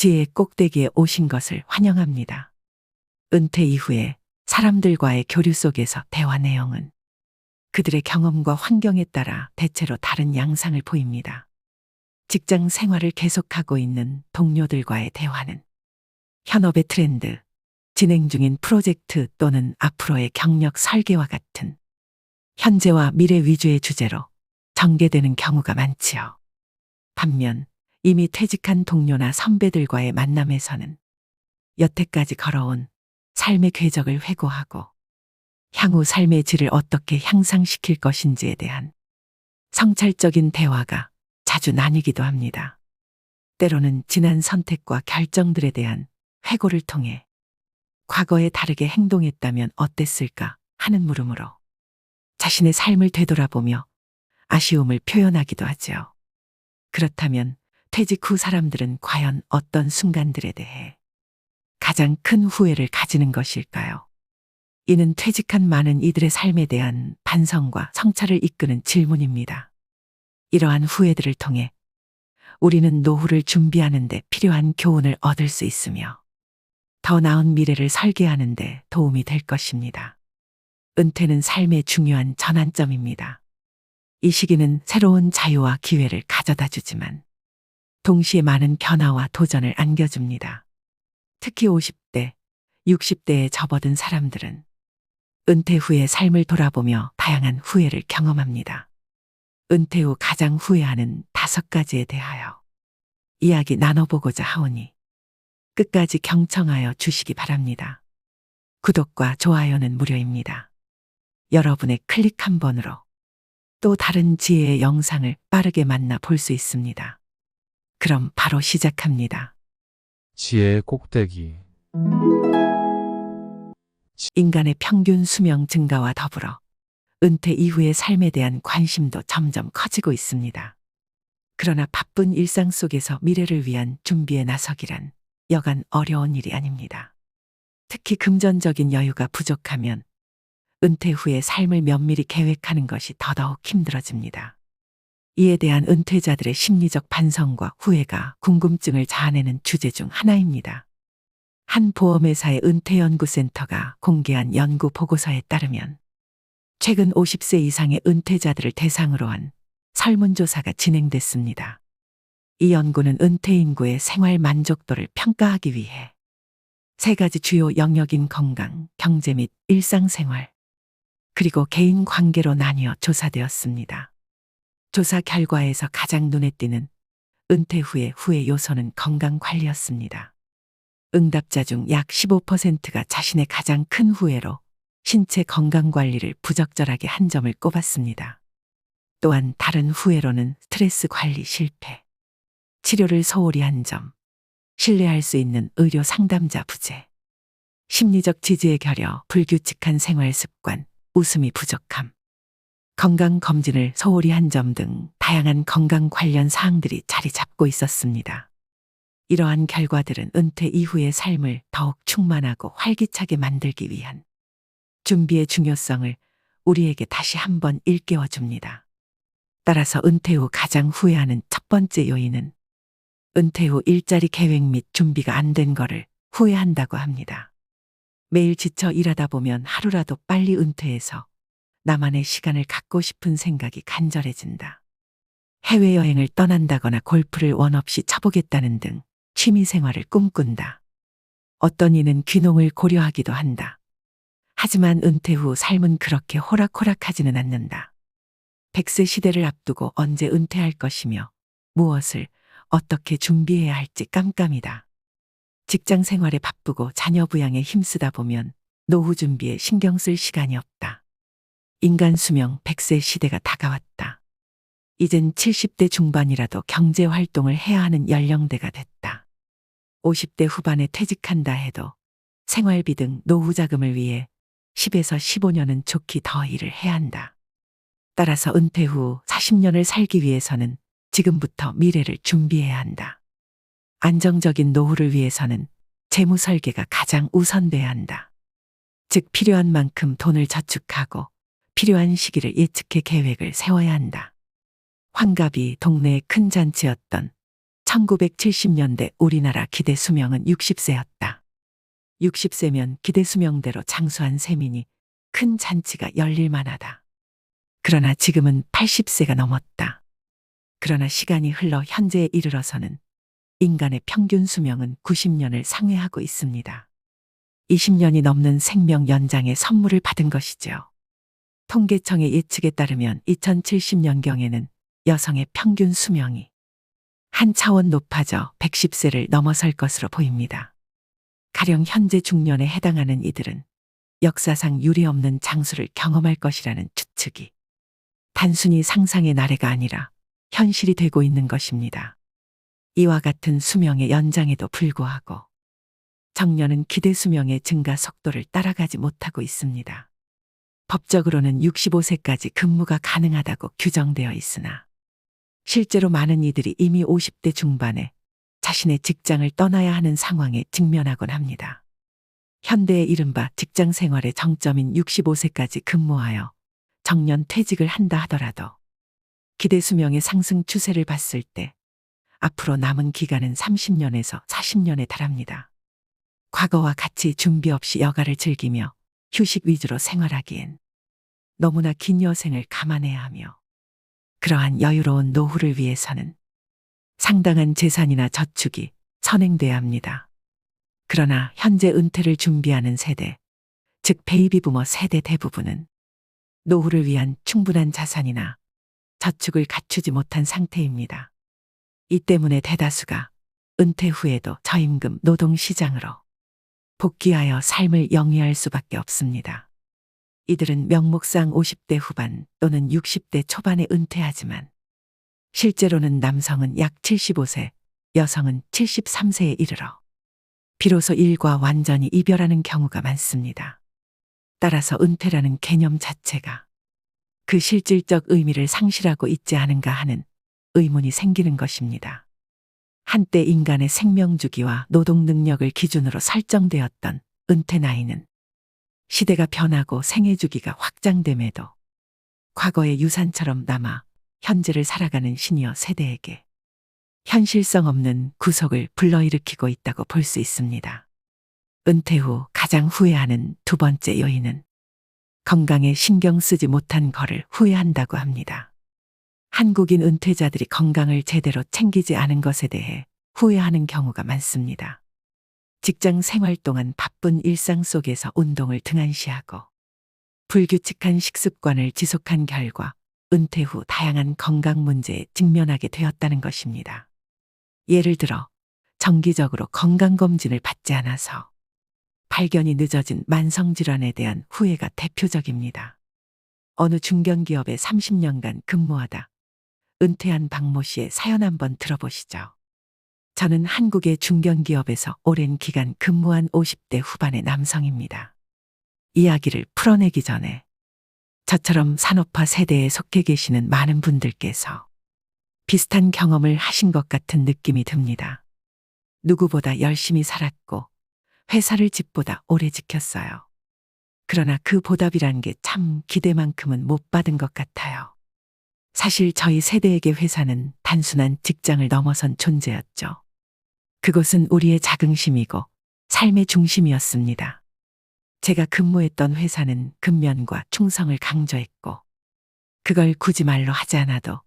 지혜의 꼭대기에 오신 것을 환영합니다. 은퇴 이후에 사람들과의 교류 속에서 대화 내용은 그들의 경험과 환경에 따라 대체로 다른 양상을 보입니다. 직장 생활을 계속하고 있는 동료들과의 대화는 현업의 트렌드, 진행 중인 프로젝트 또는 앞으로의 경력 설계와 같은 현재와 미래 위주의 주제로 전개되는 경우가 많지요. 반면 이미 퇴직한 동료나 선배들과의 만남에서는 여태까지 걸어온 삶의 궤적을 회고하고 향후 삶의 질을 어떻게 향상시킬 것인지에 대한 성찰적인 대화가 자주 나뉘기도 합니다. 때로는 지난 선택과 결정들에 대한 회고를 통해 과거에 다르게 행동했다면 어땠을까 하는 물음으로 자신의 삶을 되돌아보며 아쉬움을 표현하기도 하죠. 그렇다면 퇴직 후 사람들은 과연 어떤 순간들에 대해 가장 큰 후회를 가지는 것일까요? 이는 퇴직한 많은 이들의 삶에 대한 반성과 성찰을 이끄는 질문입니다. 이러한 후회들을 통해 우리는 노후를 준비하는 데 필요한 교훈을 얻을 수 있으며 더 나은 미래를 설계하는 데 도움이 될 것입니다. 은퇴는 삶의 중요한 전환점입니다. 이 시기는 새로운 자유와 기회를 가져다 주지만 동시에 많은 변화와 도전을 안겨줍니다. 특히 50대, 60대에 접어든 사람들은 은퇴 후의 삶을 돌아보며 다양한 후회를 경험합니다. 은퇴 후 가장 후회하는 5가지에 대하여 이야기 나눠보고자 하오니 끝까지 경청하여 주시기 바랍니다. 구독과 좋아요는 무료입니다. 여러분의 클릭 한 번으로 또 다른 지혜의 영상을 빠르게 만나 볼 수 있습니다. 그럼 바로 시작합니다. 지혜의 꼭대기. 인간의 평균 수명 증가와 더불어 은퇴 이후의 삶에 대한 관심도 점점 커지고 있습니다. 그러나 바쁜 일상 속에서 미래를 위한 준비에 나서기란 여간 어려운 일이 아닙니다. 특히 금전적인 여유가 부족하면 은퇴 후의 삶을 면밀히 계획하는 것이 더더욱 힘들어집니다. 이에 대한 은퇴자들의 심리적 반성과 후회가 궁금증을 자아내는 주제 중 하나입니다. 한 보험회사의 은퇴연구센터가 공개한 연구 보고서에 따르면 최근 50세 이상의 은퇴자들을 대상으로 한 설문조사가 진행됐습니다. 이 연구는 은퇴 인구의 생활 만족도를 평가하기 위해 3가지 주요 영역인 건강, 경제 및 일상생활, 그리고 개인 관계로 나뉘어 조사되었습니다. 조사 결과에서 가장 눈에 띄는 은퇴 후의 후회 요소는 건강 관리였습니다. 응답자 중 약 15%가 자신의 가장 큰 후회로 신체 건강 관리를 부적절하게 한 점을 꼽았습니다. 또한 다른 후회로는 스트레스 관리 실패, 치료를 소홀히 한 점, 신뢰할 수 있는 의료 상담자 부재, 심리적 지지에 결여 불규칙한 생활 습관, 웃음이 부족함, 건강검진을 소홀히 한 점 등 다양한 건강 관련 사항들이 자리 잡고 있었습니다. 이러한 결과들은 은퇴 이후의 삶을 더욱 충만하고 활기차게 만들기 위한 준비의 중요성을 우리에게 다시 한번 일깨워 줍니다. 따라서 은퇴 후 가장 후회하는 첫 번째 요인은 은퇴 후 일자리 계획 및 준비가 안 된 거를 후회한다고 합니다. 매일 지쳐 일하다 보면 하루라도 빨리 은퇴해서 나만의 시간을 갖고 싶은 생각이 간절해진다. 해외여행을 떠난다거나 골프를 원 없이 쳐보겠다는 등 취미 생활을 꿈꾼다. 어떤 이는 귀농을 고려하기도 한다. 하지만 은퇴 후 삶은 그렇게 호락호락하지는 않는다. 100세 시대를 앞두고 언제 은퇴할 것이며 무엇을 어떻게 준비해야 할지 깜깜이다. 직장 생활에 바쁘고 자녀 부양에 힘쓰다 보면 노후 준비에 신경 쓸 시간이 없다. 인간 수명 100세 시대가 다가왔다. 이젠 70대 중반이라도 경제 활동을 해야 하는 연령대가 됐다. 50대 후반에 퇴직한다 해도 생활비 등 노후 자금을 위해 10에서 15년은 좋게 더 일을 해야 한다. 따라서 은퇴 후 40년을 살기 위해서는 지금부터 미래를 준비해야 한다. 안정적인 노후를 위해서는 재무 설계가 가장 우선돼야 한다. 즉 필요한 만큼 돈을 저축하고 필요한 시기를 예측해 계획을 세워야 한다. 환갑이 동네의 큰 잔치였던 1970년대 우리나라 기대 수명은 60세였다. 60세면 기대 수명대로 장수한 셈이니 큰 잔치가 열릴 만하다. 그러나 지금은 80세가 넘었다. 그러나 시간이 흘러 현재에 이르러서는 인간의 평균 수명은 90년을 상회하고 있습니다. 20년이 넘는 생명 연장의 선물을 받은 것이죠. 통계청의 예측에 따르면 2070년경에는 여성의 평균 수명이 한 차원 높아져 110세를 넘어설 것으로 보입니다. 가령 현재 중년에 해당하는 이들은 역사상 유례없는 장수를 경험할 것이라는 추측이 단순히 상상의 나래가 아니라 현실이 되고 있는 것입니다. 이와 같은 수명의 연장에도 불구하고 정년은 기대 수명의 증가 속도를 따라가지 못하고 있습니다. 법적으로는 65세까지 근무가 가능하다고 규정되어 있으나 실제로 많은 이들이 이미 50대 중반에 자신의 직장을 떠나야 하는 상황에 직면하곤 합니다. 현대의 이른바 직장 생활의 정점인 65세까지 근무하여 정년 퇴직을 한다 하더라도 기대 수명의 상승 추세를 봤을 때 앞으로 남은 기간은 30년에서 40년에 달합니다. 과거와 같이 준비 없이 여가를 즐기며 휴식 위주로 생활하기엔 너무나 긴 여생을 감안해야 하며 그러한 여유로운 노후를 위해서는 상당한 재산이나 저축이 선행돼야 합니다. 그러나 현재 은퇴를 준비하는 세대, 즉 베이비부머 세대 대부분은 노후를 위한 충분한 자산이나 저축을 갖추지 못한 상태입니다. 이 때문에 대다수가 은퇴 후에도 저임금 노동시장으로 복귀하여 삶을 영위할 수밖에 없습니다. 이들은 명목상 50대 후반 또는 60대 초반에 은퇴하지만 실제로는 남성은 약 75세, 여성은 73세에 이르러 비로소 일과 완전히 이별하는 경우가 많습니다. 따라서 은퇴라는 개념 자체가 그 실질적 의미를 상실하고 있지 않은가 하는 의문이 생기는 것입니다. 한때 인간의 생명 주기와 노동 능력을 기준으로 설정되었던 은퇴 나이는 시대가 변하고 생애 주기가 확장됨에도 과거의 유산처럼 남아 현재를 살아가는 시니어 세대에게 현실성 없는 구속을 불러일으키고 있다고 볼 수 있습니다. 은퇴 후 가장 후회하는 두 번째 요인은 건강에 신경 쓰지 못한 거를 후회한다고 합니다. 한국인 은퇴자들이 건강을 제대로 챙기지 않은 것에 대해 후회하는 경우가 많습니다. 직장 생활 동안 바쁜 일상 속에서 운동을 등한시하고 불규칙한 식습관을 지속한 결과 은퇴 후 다양한 건강 문제에 직면하게 되었다는 것입니다. 예를 들어 정기적으로 건강검진을 받지 않아서 발견이 늦어진 만성질환에 대한 후회가 대표적입니다. 어느 중견기업에 30년간 근무하다 은퇴한 박모 씨의 사연 한번 들어보시죠. 저는 한국의 중견기업에서 오랜 기간 근무한 50대 후반의 남성입니다. 이야기를 풀어내기 전에 저처럼 산업화 세대에 속해 계시는 많은 분들께서 비슷한 경험을 하신 것 같은 느낌이 듭니다. 누구보다 열심히 살았고 회사를 집보다 오래 지켰어요. 그러나 그 보답이란 게 참 기대만큼은 못 받은 것 같아요. 사실 저희 세대에게 회사는 단순한 직장을 넘어선 존재였죠. 그곳은 우리의 자긍심이고 삶의 중심이었습니다. 제가 근무했던 회사는 근면과 충성을 강조했고 그걸 굳이 말로 하지 않아도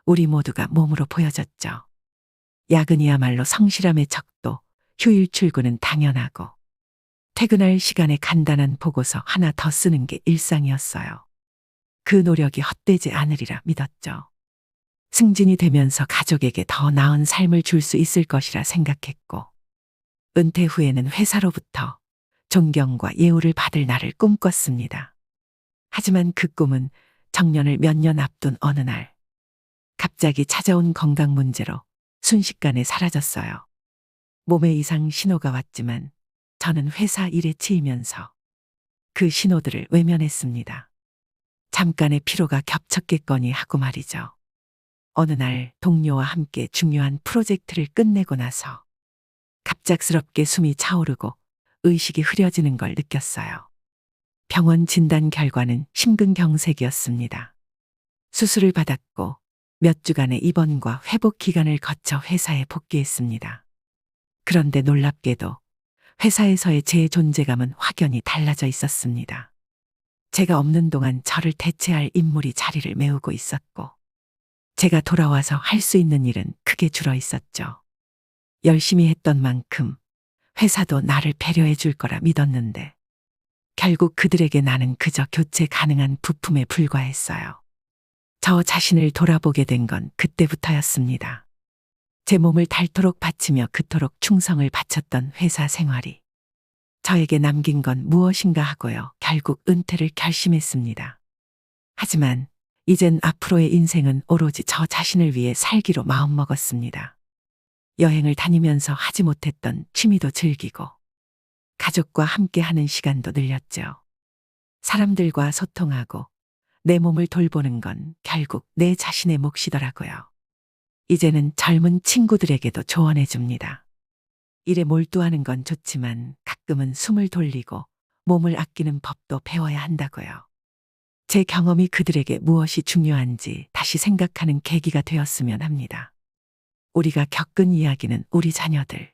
우리 모두가 몸으로 보여졌죠. 야근이야말로 성실함의 척도, 휴일 출근은 당연하고 퇴근할 시간에 간단한 보고서 하나 더 쓰는 게 일상이었어요. 그 노력이 헛되지 않으리라 믿었죠. 승진이 되면서 가족에게 더 나은 삶을 줄 수 있을 것이라 생각했고 은퇴 후에는 회사로부터 존경과 예우를 받을 날을 꿈꿨습니다. 하지만 그 꿈은 정년을 몇 년 앞둔 어느 날 갑자기 찾아온 건강 문제로 순식간에 사라졌어요. 몸에 이상 신호가 왔지만 저는 회사 일에 치이면서 그 신호들을 외면했습니다. 잠깐의 피로가 겹쳤겠거니 하고 말이죠. 어느 날 동료와 함께 중요한 프로젝트를 끝내고 나서 갑작스럽게 숨이 차오르고 의식이 흐려지는 걸 느꼈어요. 병원 진단 결과는 심근경색이었습니다. 수술을 받았고 몇 주간의 입원과 회복 기간을 거쳐 회사에 복귀했습니다. 그런데 놀랍게도 회사에서의 제 존재감은 확연히 달라져 있었습니다. 제가 없는 동안 저를 대체할 인물이 자리를 메우고 있었고, 제가 돌아와서 할 수 있는 일은 크게 줄어 있었죠. 열심히 했던 만큼 회사도 나를 배려해 줄 거라 믿었는데, 결국 그들에게 나는 그저 교체 가능한 부품에 불과했어요. 저 자신을 돌아보게 된 건 그때부터였습니다. 제 몸을 닳도록 바치며 그토록 충성을 바쳤던 회사 생활이 저에게 남긴 건 무엇인가 하고요. 결국 은퇴를 결심했습니다. 하지만 이젠 앞으로의 인생은 오로지 저 자신을 위해 살기로 마음먹었습니다. 여행을 다니면서 하지 못했던 취미도 즐기고 가족과 함께 하는 시간도 늘렸죠. 사람들과 소통하고 내 몸을 돌보는 건 결국 내 자신의 몫이더라고요. 이제는 젊은 친구들에게도 조언해 줍니다. 일에 몰두하는 건 좋지만 가끔은 숨을 돌리고 몸을 아끼는 법도 배워야 한다고요. 제 경험이 그들에게 무엇이 중요한지 다시 생각하는 계기가 되었으면 합니다. 우리가 겪은 이야기는 우리 자녀들,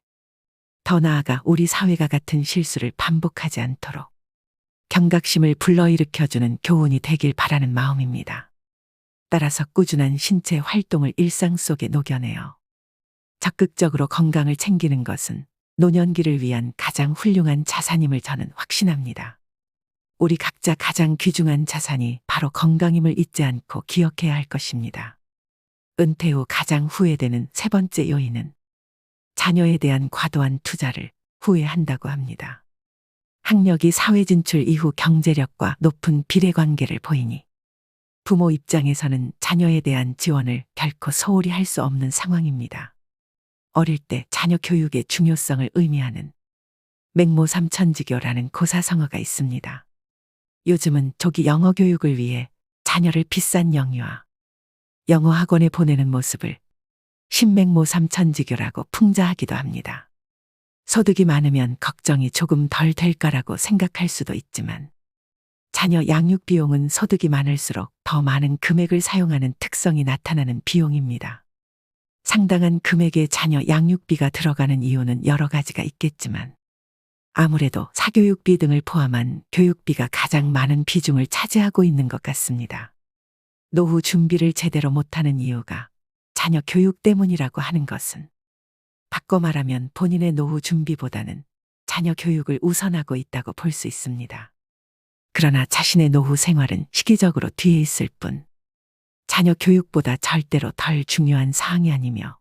더 나아가 우리 사회가 같은 실수를 반복하지 않도록 경각심을 불러일으켜주는 교훈이 되길 바라는 마음입니다. 따라서 꾸준한 신체 활동을 일상 속에 녹여내어 적극적으로 건강을 챙기는 것은 노년기를 위한 가장 훌륭한 자산임을 저는 확신합니다. 우리 각자 가장 귀중한 자산이 바로 건강임을 잊지 않고 기억해야 할 것입니다. 은퇴 후 가장 후회되는 세 번째 요인은 자녀에 대한 과도한 투자를 후회한다고 합니다. 학력이 사회 진출 이후 경제력과 높은 비례관계를 보이니 부모 입장에서는 자녀에 대한 지원을 결코 소홀히 할 수 없는 상황입니다. 어릴 때 자녀 교육의 중요성을 의미하는 맹모삼천지교라는 고사성어가 있습니다. 요즘은 조기 영어 교육을 위해 자녀를 비싼 영유아, 영어 학원에 보내는 모습을 신맹모삼천지교라고 풍자하기도 합니다. 소득이 많으면 걱정이 조금 덜 될까라고 생각할 수도 있지만 자녀 양육 비용은 소득이 많을수록 더 많은 금액을 사용하는 특성이 나타나는 비용입니다. 상당한 금액의 자녀 양육비가 들어가는 이유는 여러 가지가 있겠지만 아무래도 사교육비 등을 포함한 교육비가 가장 많은 비중을 차지하고 있는 것 같습니다. 노후 준비를 제대로 못하는 이유가 자녀 교육 때문이라고 하는 것은 바꿔 말하면 본인의 노후 준비보다는 자녀 교육을 우선하고 있다고 볼 수 있습니다. 그러나 자신의 노후 생활은 시기적으로 뒤에 있을 뿐 자녀 교육보다 절대로 덜 중요한 사항이 아니며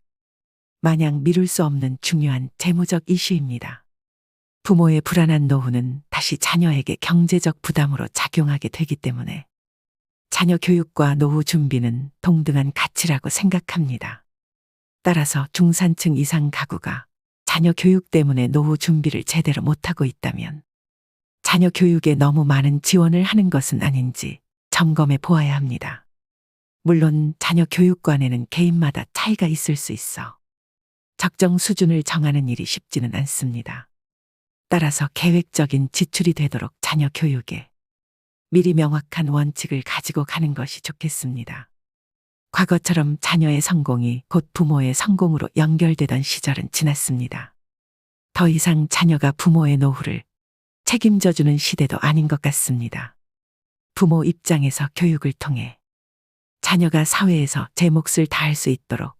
마냥 미룰 수 없는 중요한 재무적 이슈입니다. 부모의 불안한 노후는 다시 자녀에게 경제적 부담으로 작용하게 되기 때문에 자녀 교육과 노후 준비는 동등한 가치라고 생각합니다. 따라서 중산층 이상 가구가 자녀 교육 때문에 노후 준비를 제대로 못하고 있다면 자녀 교육에 너무 많은 지원을 하는 것은 아닌지 점검해 보아야 합니다. 물론 자녀 교육관에는 개인마다 차이가 있을 수 있어 적정 수준을 정하는 일이 쉽지는 않습니다. 따라서 계획적인 지출이 되도록 자녀 교육에 미리 명확한 원칙을 가지고 가는 것이 좋겠습니다. 과거처럼 자녀의 성공이 곧 부모의 성공으로 연결되던 시절은 지났습니다. 더 이상 자녀가 부모의 노후를 책임져주는 시대도 아닌 것 같습니다. 부모 입장에서 교육을 통해 자녀가 사회에서 제 몫을 다할 수 있도록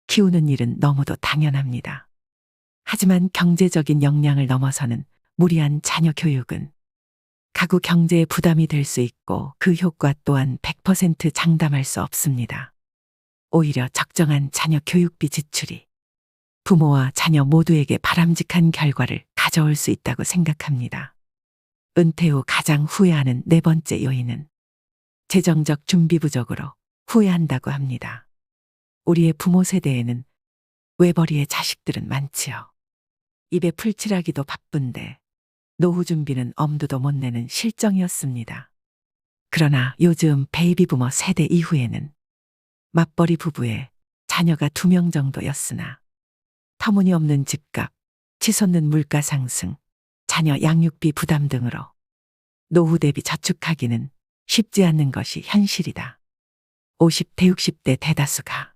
키우는 일은 너무도 당연합니다. 하지만 경제적인 역량을 넘어서는 무리한 자녀 교육은 가구 경제에 부담이 될 수 있고 그 효과 또한 100% 장담할 수 없습니다. 오히려 적정한 자녀 교육비 지출이 부모와 자녀 모두에게 바람직한 결과를 가져올 수 있다고 생각합니다. 은퇴 후 가장 후회하는 네 번째 요인은 재정적 준비 부족으로 후회한다고 합니다. 우리의 부모 세대에는 외벌이의 자식들은 많지요. 입에 풀칠하기도 바쁜데 노후 준비는 엄두도 못 내는 실정이었습니다. 그러나 요즘 베이비 부머 세대 이후에는 맞벌이 부부에 자녀가 2명 정도였으나 터무니없는 집값, 치솟는 물가 상승, 자녀 양육비 부담 등으로 노후 대비 저축하기는 쉽지 않는 것이 현실이다. 50대 60대 대다수가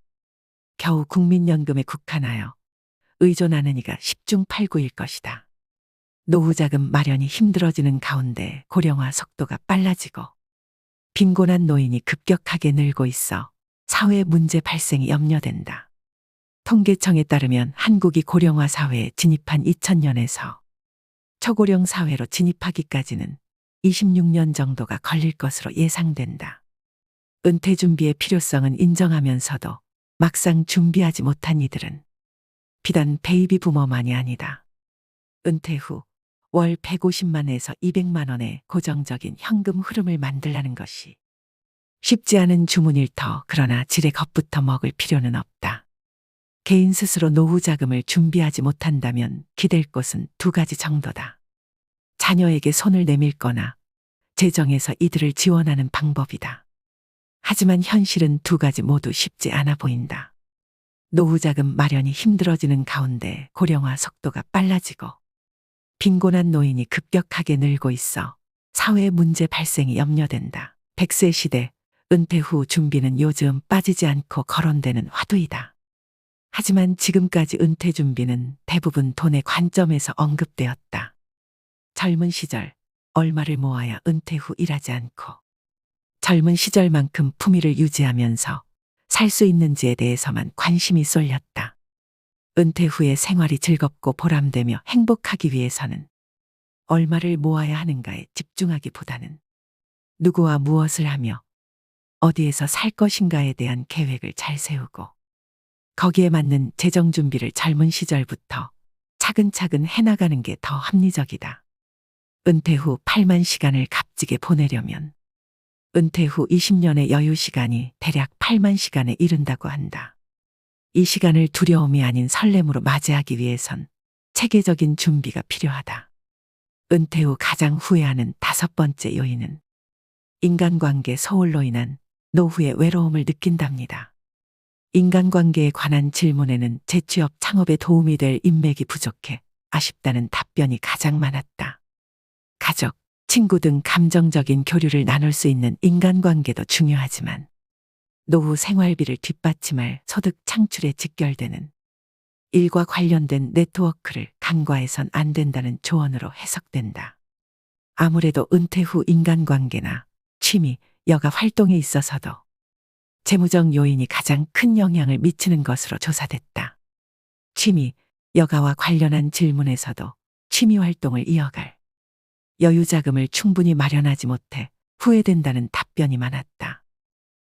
겨우 국민연금에 국한하여 의존하는 이가 10중 8구일 것이다. 노후자금 마련이 힘들어지는 가운데 고령화 속도가 빨라지고 빈곤한 노인이 급격하게 늘고 있어 사회 문제 발생이 염려된다. 통계청에 따르면 한국이 고령화 사회에 진입한 2000년에서 초고령 사회로 진입하기까지는 26년 정도가 걸릴 것으로 예상된다. 은퇴 준비의 필요성은 인정하면서도 막상 준비하지 못한 이들은 비단 베이비 부머만이 아니다. 은퇴 후 월 150만에서 200만 원의 고정적인 현금 흐름을 만들라는 것이 쉽지 않은 주문일터. 그러나 지레 겁부터 먹을 필요는 없다. 개인 스스로 노후 자금을 준비하지 못한다면 기댈 곳은 두 가지 정도다. 자녀에게 손을 내밀거나 재정에서 이들을 지원하는 방법이다. 하지만 현실은 두 가지 모두 쉽지 않아 보인다. 노후 자금 마련이 힘들어지는 가운데 고령화 속도가 빨라지고 빈곤한 노인이 급격하게 늘고 있어 사회 문제 발생이 염려된다. 100세 시대, 은퇴 후 준비는 요즘 빠지지 않고 거론되는 화두이다. 하지만 지금까지 은퇴 준비는 대부분 돈의 관점에서 언급되었다. 젊은 시절 얼마를 모아야 은퇴 후 일하지 않고 젊은 시절만큼 품위를 유지하면서 살 수 있는지에 대해서만 관심이 쏠렸다. 은퇴 후에 생활이 즐겁고 보람되며 행복하기 위해서는 얼마를 모아야 하는가에 집중하기보다는 누구와 무엇을 하며 어디에서 살 것인가에 대한 계획을 잘 세우고 거기에 맞는 재정 준비를 젊은 시절부터 차근차근 해나가는 게 더 합리적이다. 은퇴 후 8만 시간을 값지게 보내려면 은퇴 후 20년의 여유 시간이 대략 8만 시간에 이른다고 한다. 이 시간을 두려움이 아닌 설렘으로 맞이하기 위해선 체계적인 준비가 필요하다. 은퇴 후 가장 후회하는 5번째 요인은 인간관계 소홀로 인한 노후의 외로움을 느낀답니다. 인간관계에 관한 질문에는 재취업 창업에 도움이 될 인맥이 부족해 아쉽다는 답변이 가장 많았다. 가족, 친구 등 감정적인 교류를 나눌 수 있는 인간관계도 중요하지만 노후 생활비를 뒷받침할 소득 창출에 직결되는 일과 관련된 네트워크를 간과해선 안 된다는 조언으로 해석된다. 아무래도 은퇴 후 인간관계나 취미, 여가 활동에 있어서도 재무적 요인이 가장 큰 영향을 미치는 것으로 조사됐다. 취미, 여가와 관련한 질문에서도 취미 활동을 이어갈 여유 자금을 충분히 마련하지 못해 후회된다는 답변이 많았다.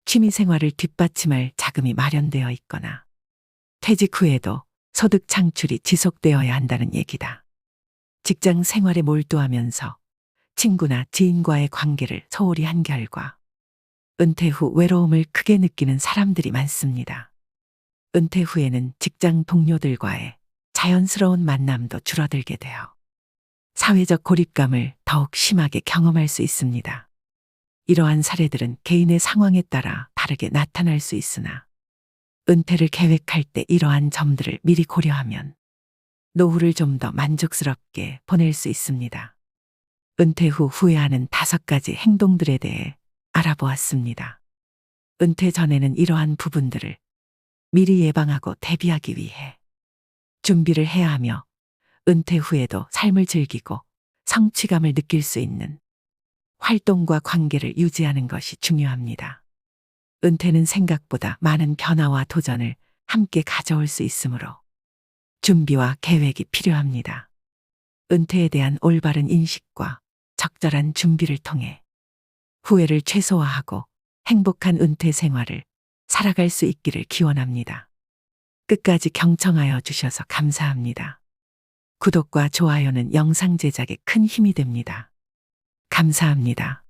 취미 생활을 뒷받침할 자금이 마련되어 있거나 퇴직 후에도 소득 창출이 지속되어야 한다는 얘기다. 직장 생활에 몰두하면서 친구나 지인과의 관계를 소홀히 한 결과 은퇴 후 외로움을 크게 느끼는 사람들이 많습니다. 은퇴 후에는 직장 동료들과의 자연스러운 만남도 줄어들게 되어 사회적 고립감을 더욱 심하게 경험할 수 있습니다. 이러한 사례들은 개인의 상황에 따라 다르게 나타날 수 있으나 은퇴를 계획할 때 이러한 점들을 미리 고려하면 노후를 좀 더 만족스럽게 보낼 수 있습니다. 은퇴 후 후회하는 5가지 행동들에 대해 알아보았습니다. 은퇴 전에는 이러한 부분들을 미리 예방하고 대비하기 위해 준비를 해야 하며 은퇴 후에도 삶을 즐기고 성취감을 느낄 수 있는 활동과 관계를 유지하는 것이 중요합니다. 은퇴는 생각보다 많은 변화와 도전을 함께 가져올 수 있으므로 준비와 계획이 필요합니다. 은퇴에 대한 올바른 인식과 적절한 준비를 통해 후회를 최소화하고 행복한 은퇴 생활을 살아갈 수 있기를 기원합니다. 끝까지 경청하여 주셔서 감사합니다. 구독과 좋아요는 영상 제작에 큰 힘이 됩니다. 감사합니다.